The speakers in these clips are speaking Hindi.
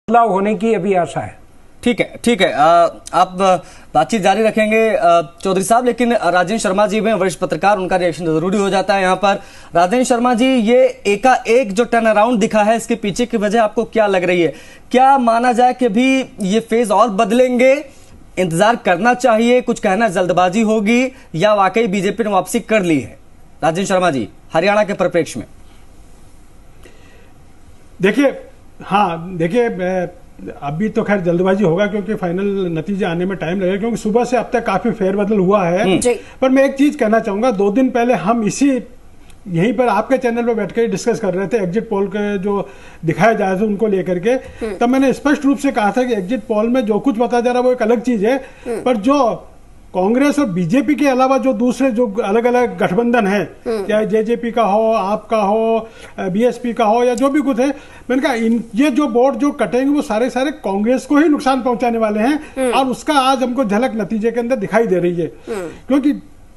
बदलाव होने की अभी आशा है। ठीक है, ठीक है। आप बातचीत जारी रखेंगे चौधरी साहब, लेकिन राजेंद्र शर्मा जी में वरिष्ठ पत्रकार, उनका रिएक्शन जरूरी हो जाता है यहाँ पर। राजेंद्र शर्मा जी, ये एकाएक जो टर्न अराउंड दिखा है, इसके पीछे की वजह आपको क्या लग रही है? क्या माना जाए कि अभी ये फेज और बदलेंगे, इंतजार करना चाहिए, कुछ कहना जल्दबाजी होगी, या वाकई बीजेपी ने वापसी कर ली है? राजेंद्र शर्मा जी, हरियाणा के परिप्रेक्ष्य में। देखिए अभी तो खैर जल्दबाजी होगा क्योंकि फाइनल नतीजे आने में टाइम लगेगा, क्योंकि सुबह से अब तक काफी फेरबदल हुआ है। पर मैं एक चीज कहना चाहूंगा, 2 दिन पहले हम यहीं पर आपके चैनल पर बैठकर डिस्कस कर रहे थे एग्जिट पोल के जो दिखाए जा रहे थे उनको लेकर के। तब मैंने स्पष्ट रूप से कहा था कि एग्जिट पोल में जो कुछ बताया जा रहा है वो एक अलग चीज है, पर जो कांग्रेस और बीजेपी के अलावा जो दूसरे जो अलग अलग गठबंधन है, चाहे जेजेपी का हो, आपका हो, बीएसपी का हो, या जो भी कुछ है, मैंने कहा ये जो वोट जो कटेंगे वो सारे कांग्रेस को ही नुकसान पहुंचाने वाले हैं, और उसका आज हमको झलक नतीजे के अंदर दिखाई दे रही है। क्योंकि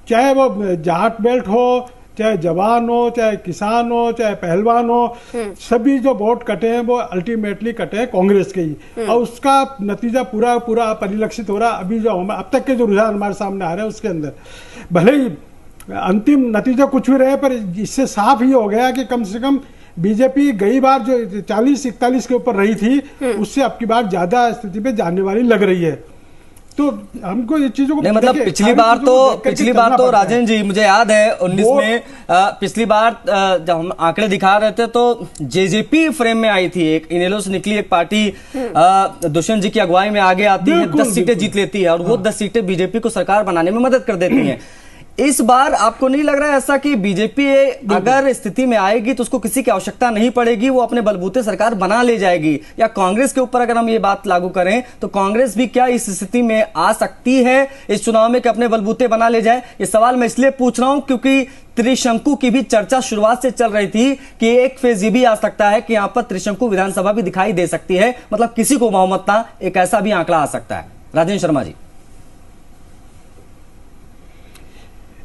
चाहे वो जाट बेल्ट हो, चाहे जवान हो, चाहे किसान हो, चाहे पहलवान हो, सभी जो वोट कटे हैं वो अल्टीमेटली कटे हैं कांग्रेस के ही, और उसका नतीजा पूरा परिलक्षित हो रहा। अभी जो अब तक के जो रुझान हमारे सामने आ रहे हैं उसके अंदर भले ही अंतिम नतीजा कुछ भी रहे, पर इससे साफ ही हो गया कि कम से कम बीजेपी गई बार जो 40-41 के ऊपर रही थी, उससे अब की बार ज्यादा स्थिति पे जाने वाली लग रही है। तो हमको ये चीजों को नहीं, मतलब पिछली बार तो राजेंद्र जी, मुझे याद है 19 में पिछली बार जब हम आंकड़े दिखा रहे थे तो जेजेपी फ्रेम में आई थी, एक इनेलो से निकली एक पार्टी दुष्यंत जी की अगुवाई में आगे आती है, 10 सीटें जीत लेती है, और वो 10 सीटें बीजेपी को सरकार बनाने में मदद कर देती हैं। इस बार आपको नहीं लग रहा है ऐसा कि बीजेपी अगर स्थिति में आएगी तो उसको किसी की आवश्यकता नहीं पड़ेगी, वो अपने बलबूते सरकार बना ले जाएगी? या कांग्रेस के ऊपर अगर हम ये बात लागू करें तो कांग्रेस भी क्या इस स्थिति में आ सकती है इस चुनाव में कि अपने बलबूते बना ले जाए? ये सवाल मैं इसलिए पूछ रहा हूं क्योंकि त्रिशंकु की भी चर्चा शुरुआत से चल रही थी कि एक फेज ये भी आ सकता है कि यहां पर त्रिशंकु विधानसभा भी दिखाई दे सकती है, मतलब किसी को बहुमत ना, एक ऐसा भी आंकड़ा आ सकता है। राजेंद्र शर्मा जी,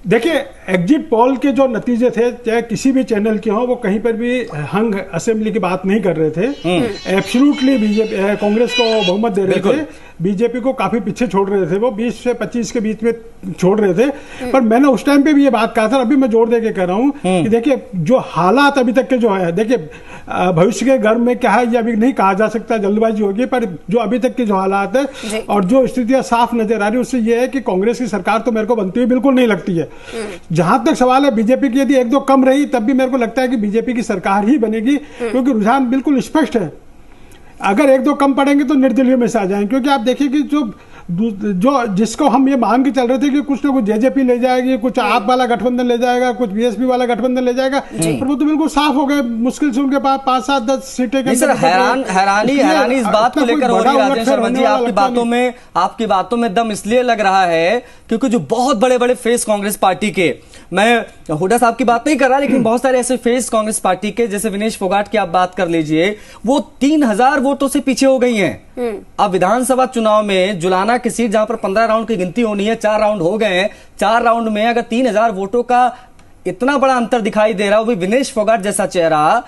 देखिए एग्जिट पोल के जो नतीजे थे, चाहे किसी भी चैनल के हों, वो कहीं पर भी हंग असेंबली की बात नहीं कर रहे थे। एब्सोल्युटली बीजेपी कांग्रेस को बहुमत दे रहे थे, बीजेपी को काफी पीछे छोड़ रहे थे, वो 20 से 25 के बीच में छोड़ रहे थे। पर मैंने उस टाइम पे भी ये बात कहा था, अभी मैं जोर दे के कह रहा हूं कि देखिए जो हालात अभी तक के जो है, देखिए भविष्य के गर्भ में क्या है ये अभी नहीं कहा जा सकता, जल्दबाजी होगी, पर जो अभी तक के जो हालात है और जो स्थितियां साफ नजर आ रही है उससे ये है कि कांग्रेस की सरकार तो मेरे को बनती हुई बिल्कुल नहीं लगती है। जहां तक सवाल है बीजेपी की, यदि 1-2 कम रही तब भी मेरे को लगता है कि बीजेपी की सरकार ही बनेगी, क्योंकि रुझान बिल्कुल स्पष्ट है। अगर 1-2 कम पड़ेंगे तो निर्दलीय में से आ जाएंगे, क्योंकि आप देखिए कि जो जिसको हम ये मान के चल रहे थे कि कुछ ना कुछ जेजेपी ले जाएगी, कुछ आप वाला गठबंधन ले जाएगा, कुछ बीएसपी वाला गठबंधन ले जाएगा, पर वो तो बिल्कुल साफ हो गए। मुश्किल से उनके पास 5-7-10 सीटें के हैरानी इस बात को लेकर हो रही है राजेंद्र शर्मा जी। आपकी बातों में दम इसलिए लग रहा है क्योंकि जो बहुत बड़े बड़े फेस कांग्रेस पार्टी के, मैं हुड्डा साहब की बात नहीं कर रहा, लेकिन बहुत सारे ऐसे फेस कांग्रेस पार्टी के, जैसे विनेश फोगाट की आप बात कर लीजिए, वो 3000 वोटों से पीछे हो गई हैं। अब विधानसभा चुनाव में जुलाना की सीट जहां पर 15 राउंड की गिनती होनी है, 4 राउंड हो गए हैं, 4 राउंड में अगर 3000 वोटों का इतना बड़ा अंतर दिखाई दे रहा हो, भी विनेश फोगाट जैसा चेहरा,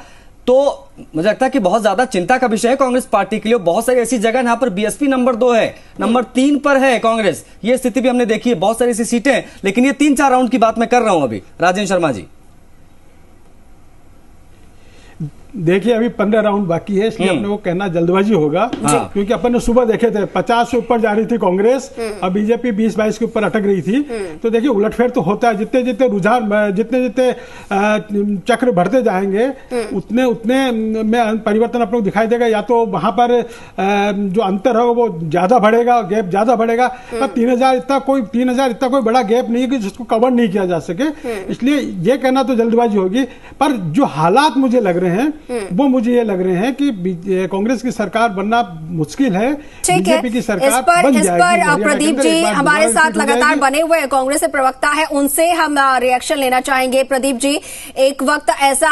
तो मुझे लगता है कि बहुत ज्यादा चिंता का विषय है कांग्रेस पार्टी के लिए। बहुत सारी ऐसी जगह जहां पर बीएसपी नंबर 2 है, नंबर 3 पर है कांग्रेस, ये स्थिति भी हमने देखी है, बहुत सारी ऐसी सीटें, लेकिन ये 3-4 राउंड की बात मैं कर रहा हूं अभी। राजेंद्र शर्मा जी, देखिए अभी 15 राउंड बाकी है, इसलिए अपने को कहना जल्दबाजी होगा, क्योंकि अपन ने सुबह देखे थे 50 से ऊपर जा रही थी कांग्रेस और बीजेपी 20-22 के ऊपर अटक रही थी। तो देखिए उलटफेर तो होता है, जितने जितने रुझान, जितने चक्र बढ़ते जाएंगे उतने में परिवर्तन अपने को दिखाई देगा। या तो वहां पर जो अंतर होगा वो ज्यादा बढ़ेगा, गैप ज्यादा बढ़ेगा, पर 3000 इतना कोई बड़ा गैप नहीं है कि जिसको कवर नहीं किया जा सके, इसलिए ये कहना तो जल्दबाजी होगी। पर जो हालात मुझे लग रहे हैं वो मुझे ये लग रहे हैं कि कांग्रेस की सरकार बनना मुश्किल है, बीजेपी की सरकार बन जाएगी। इस पर प्रदीप जी हमारे साथ लगातार बने हुए कांग्रेस के प्रवक्ता है, उनसे हम रिएक्शन लेना चाहेंगे। प्रदीप जी, एक वक्त ऐसा